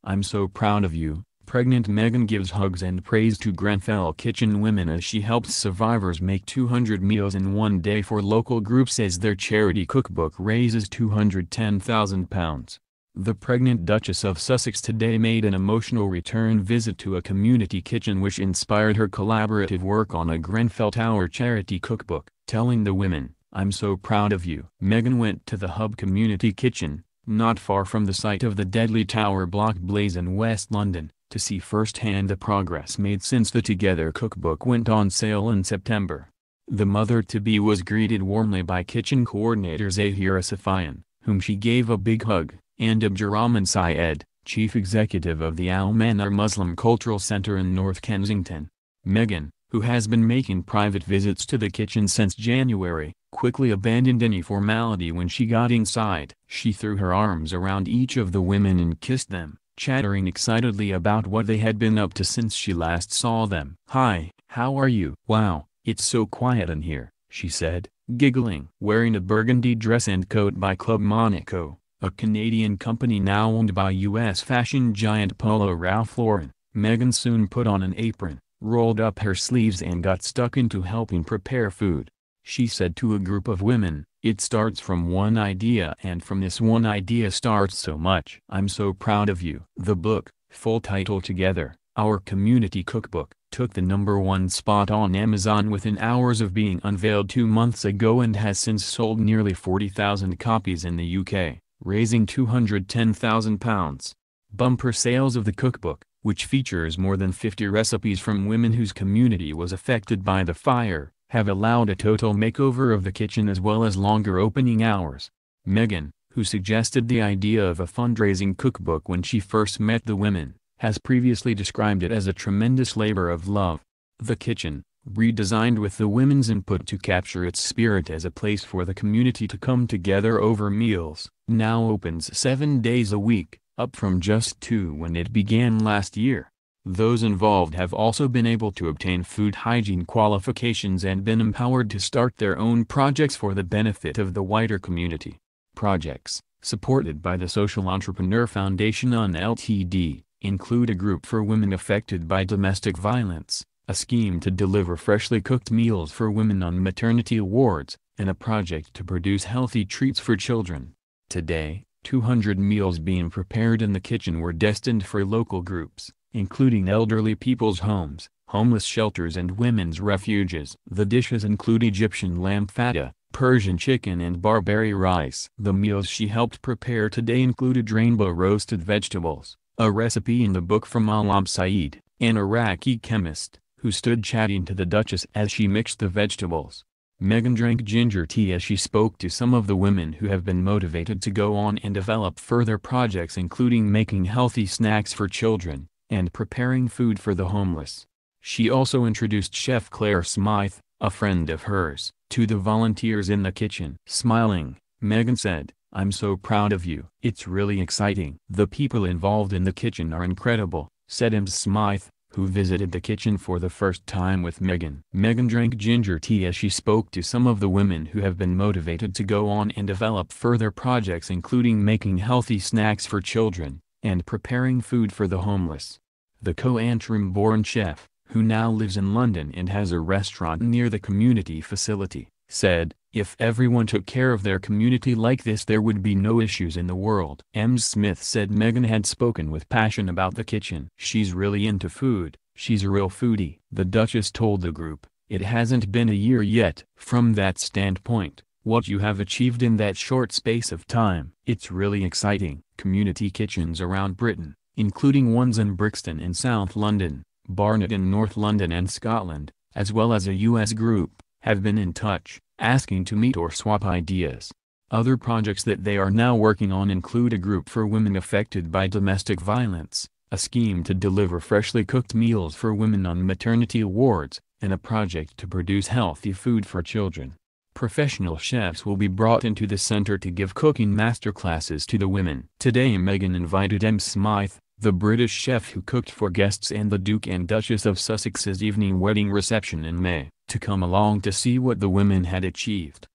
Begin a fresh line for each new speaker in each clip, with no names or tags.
I'm so proud of you." Pregnant Meghan gives hugs and praise to Grenfell kitchen women as she helps survivors make 200 meals in one day for local groups as their charity cookbook raises £210,000. The pregnant Duchess of Sussex today made an emotional return visit to a community kitchen which inspired her collaborative work on a Grenfell Tower charity cookbook, telling the women, "I'm so proud of you." Meghan went to the Hub Community Kitchen, not far from the site of the deadly tower block blaze in West London, to see firsthand the progress made since the Together cookbook went on sale in September. The mother-to-be was greeted warmly by kitchen coordinator Zahira Safian, whom she gave a big hug, and Abdurrahman Syed, chief executive of the Al Manar Muslim Cultural Center in North Kensington. Meghan, who has been making private visits to the kitchen since January, quickly abandoned any formality when she got inside. She threw her arms around each of the women and kissed them, chattering excitedly about what they had been up to since she last saw them. "Hi, how are you?" "Wow, it's so quiet in here," she said, giggling. Wearing a burgundy dress and coat by Club Monaco, a Canadian company now owned by U.S. fashion giant Polo Ralph Lauren, Meghan soon put on an apron, rolled up her sleeves and got stuck into helping prepare food. She said to a group of women, "It starts from one idea, and from this one idea starts so much. I'm so proud of you." The book, full title Together, Our Community Cookbook, took the #1 spot on Amazon within hours of being unveiled 2 months ago and has since sold nearly 40,000 copies in the UK, raising £210,000. Bumper sales of the cookbook, which features more than 50 recipes from women whose community was affected by the fire, have allowed a total makeover of the kitchen as well as longer opening hours. Meghan, who suggested the idea of a fundraising cookbook when she first met the women, has previously described it as a tremendous labor of love. The kitchen, redesigned with the women's input to capture its spirit as a place for the community to come together over meals, now opens 7 days a week, up from just 2 when it began last year. Those involved have also been able to obtain food hygiene qualifications and been empowered to start their own projects for the benefit of the wider community. Projects, supported by the Social Entrepreneur Foundation Ltd, include a group for women affected by domestic violence, a scheme to deliver freshly cooked meals for women on maternity awards, and a project to produce healthy treats for children. Today, 200 meals being prepared in the kitchen were destined for local groups, including elderly people's homes, homeless shelters and women's refuges. The dishes include Egyptian lamb fata, Persian chicken and Barbary rice. The meals she helped prepare today included rainbow roasted vegetables, a recipe in the book from Alam Saeed, an Iraqi chemist, who stood chatting to the Duchess as she mixed the vegetables. Meghan drank ginger tea as she spoke to some of the women who have been motivated to go on and develop further projects including making healthy snacks for children, and preparing food for the homeless. She also introduced Chef Claire Smythe, a friend of hers, to the volunteers in the kitchen. Smiling, Meghan said, "I'm so proud of you. It's really exciting." "The people involved in the kitchen are incredible," said Ms. Smythe, who visited the kitchen for the first time with Meghan. Meghan drank ginger tea as she spoke to some of the women who have been motivated to go on and develop further projects including making healthy snacks for children, and preparing food for the homeless. The Co-Antrim-born chef, who now lives in London and has a restaurant near the community facility, said, "If everyone took care of their community like this there would be no issues in the world." Ms. Smith said Meghan had spoken with passion about the kitchen. "She's really into food, she's a real foodie." The Duchess told the group, "It hasn't been a year yet. From that standpoint, what you have achieved in that short space of time, it's really exciting." Community kitchens around Britain, including ones in Brixton in South London, Barnet in North London and Scotland, as well as a US group, have been in touch, asking to meet or swap ideas. Other projects that they are now working on include a group for women affected by domestic violence, a scheme to deliver freshly cooked meals for women on maternity awards, and a project to produce healthy food for children. Professional chefs will be brought into the center to give cooking masterclasses to the women. Today Meghan invited Ms. Smythe, the British chef who cooked for guests and the Duke and Duchess of Sussex's evening wedding reception in May, to come along to see what the women had achieved.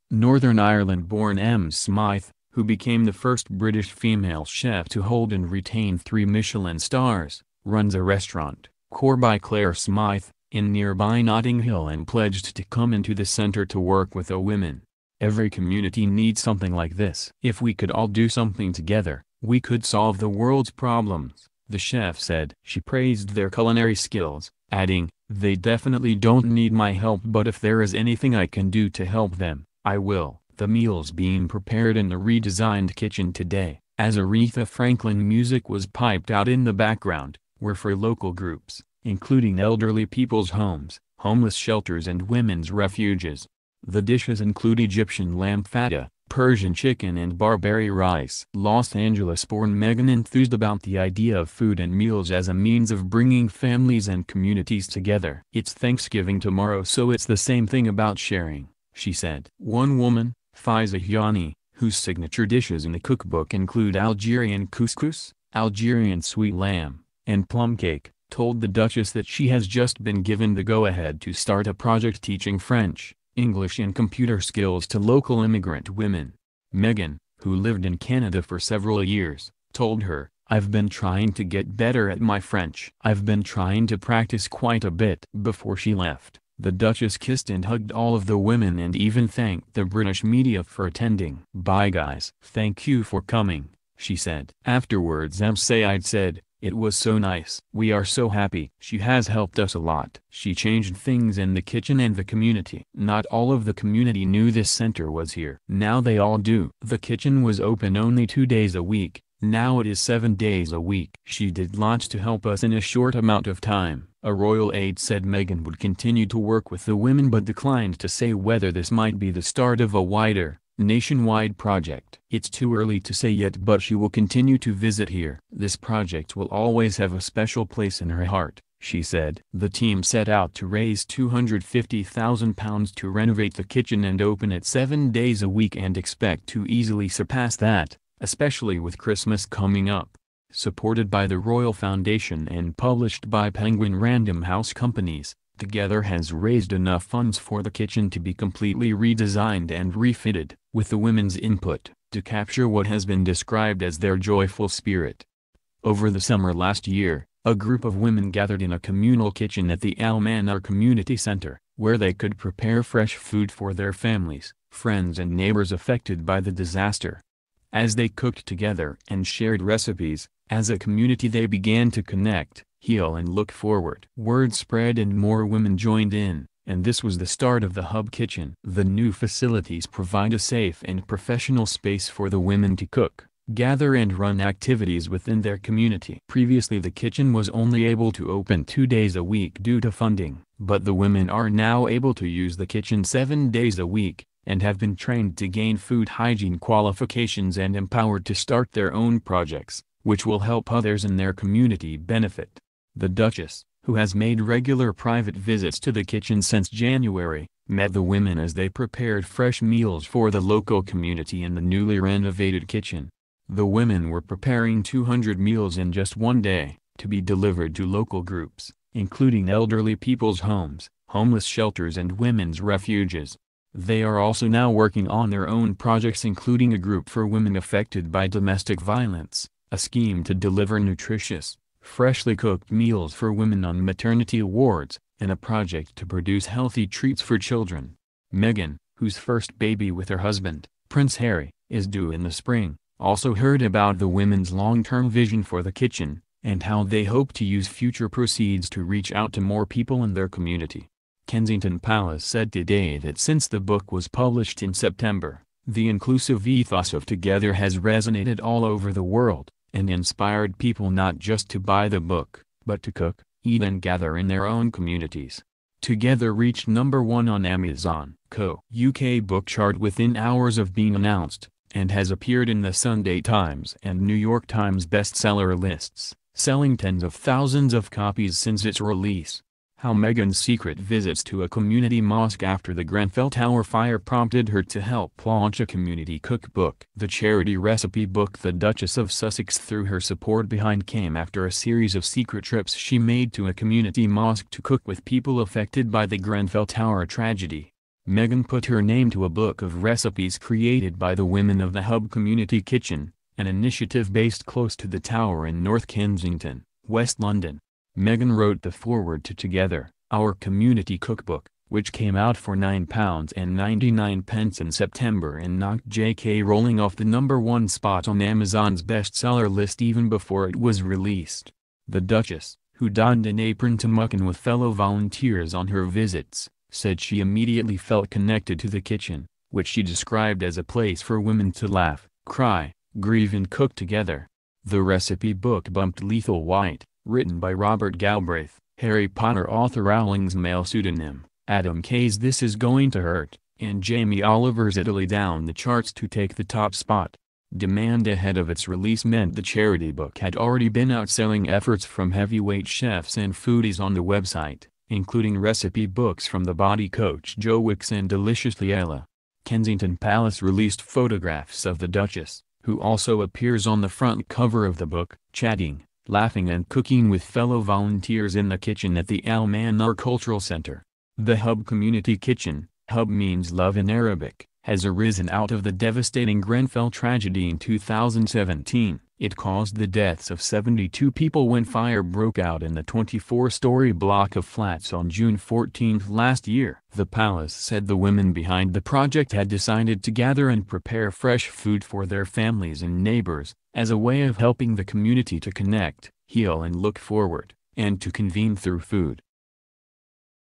Northern Ireland-born Ms. Smythe, who became the first British female chef to hold and retain 3 Michelin stars, runs a restaurant, Core by Claire Smythe, in nearby Notting Hill and pledged to come into the center to work with the women. Every community needs something like this. If we could all do something together, we could solve the world's problems, the chef said. She praised their culinary skills, adding, "They definitely don't need my help, but if there is anything I can do to help them, I will." The meals being prepared in the redesigned kitchen today, as Aretha Franklin music was piped out in the background, were for local groups, including elderly people's homes, homeless shelters and women's refuges. The dishes include Egyptian lamb fata, Persian chicken and Barbary rice. Los Angeles-born Meghan enthused about the idea of food and meals as a means of bringing families and communities together. "It's Thanksgiving tomorrow, so it's the same thing about sharing," she said. One woman, Faiza Hiani, whose signature dishes in the cookbook include Algerian couscous, Algerian sweet lamb, and plum cake, told the Duchess that she has just been given the go-ahead to start a project teaching French, English and computer skills to local immigrant women. Meghan, who lived in Canada for several years, told her, "I've been trying to get better at my French. I've been trying to practice quite a bit." Before she left, the Duchess kissed and hugged all of the women and even thanked the British media for attending. "Bye guys. Thank you for coming," she said. Afterwards Said said, "It was so nice. We are so happy. She has helped us a lot. She changed things in the kitchen and the community." Not all of the community knew this center was here. Now they all do. The kitchen was open only 2 days a week, now it is 7 days a week. "She did lots to help us in a short amount of time." A royal aide said Meghan would continue to work with the women but declined to say whether this might be the start of a wider, nationwide project. "It's too early to say yet, but she will continue to visit here. This project will always have a special place in her heart," she said. The team set out to raise £250,000 to renovate the kitchen and open it 7 days a week and expect to easily surpass that, especially with Christmas coming up. Supported by the Royal Foundation and published by Penguin Random House Companies, Together has raised enough funds for the kitchen to be completely redesigned and refitted, with the women's input, to capture what has been described as their joyful spirit. Over the summer last year, a group of women gathered in a communal kitchen at the Al Manar Community Center, where they could prepare fresh food for their families, friends and neighbors affected by the disaster. As they cooked together and shared recipes, as a community they began to connect, heal and look forward. Word spread and more women joined in, and this was the start of the Hub Kitchen. The new facilities provide a safe and professional space for the women to cook, gather and run activities within their community. Previously the kitchen was only able to open 2 days a week due to funding, but the women are now able to use the kitchen 7 days a week, and have been trained to gain food hygiene qualifications and empowered to start their own projects, which will help others in their community benefit. The Duchess, who has made regular private visits to the kitchen since January, met the women as they prepared fresh meals for the local community in the newly renovated kitchen. The women were preparing 200 meals in just 1 day, to be delivered to local groups, including elderly people's homes, homeless shelters and women's refuges. They are also now working on their own projects, including a group for women affected by domestic violence, a scheme to deliver nutritious, freshly cooked meals for women on maternity wards, and a project to produce healthy treats for children. Meghan, whose first baby with her husband, Prince Harry, is due in the spring, also heard about the women's long-term vision for the kitchen, and how they hope to use future proceeds to reach out to more people in their community. Kensington Palace said today that since the book was published in September, the inclusive ethos of Together has resonated all over the world, and inspired people not just to buy the book, but to cook, eat and gather in their own communities. Together reached #1 on Amazon.co UK book chart within hours of being announced, and has appeared in the Sunday Times and New York Times bestseller lists, selling tens of thousands of copies since its release. How Meghan's secret visits to a community mosque after the Grenfell Tower fire prompted her to help launch a community cookbook. The charity recipe book the Duchess of Sussex threw her support behind came after a series of secret trips she made to a community mosque to cook with people affected by the Grenfell Tower tragedy. Meghan put her name to a book of recipes created by the women of the Hub Community Kitchen, an initiative based close to the Tower in North Kensington, West London. Meghan wrote the foreword to Together, Our Community Cookbook, which came out for £9.99 in September and knocked J.K. Rowling off the #1 spot on Amazon's bestseller list even before it was released. The Duchess, who donned an apron to muck in with fellow volunteers on her visits, said she immediately felt connected to the kitchen, which she described as a place for women to laugh, cry, grieve and cook together. The recipe book bumped Lethal White, written by Robert Galbraith, Harry Potter author Rowling's male pseudonym, Adam Kay's This Is Going to Hurt, and Jamie Oliver's Italy down the charts to take the top spot. Demand ahead of its release meant the charity book had already been outselling efforts from heavyweight chefs and foodies on the website, including recipe books from The Body Coach Joe Wicks and Deliciously Ella. Kensington Palace released photographs of the Duchess, who also appears on the front cover of the book, chatting, laughing and cooking with fellow volunteers in the kitchen at the Al Manar Cultural Center. The Hub Community Kitchen, Hub means love in Arabic, has arisen out of the devastating Grenfell tragedy in 2017. It caused the deaths of 72 people when fire broke out in the 24-story block of flats on June 14 last year. The palace said the women behind the project had decided to gather and prepare fresh food for their families and neighbors, as a way of helping the community to connect, heal and look forward, and to convene through food.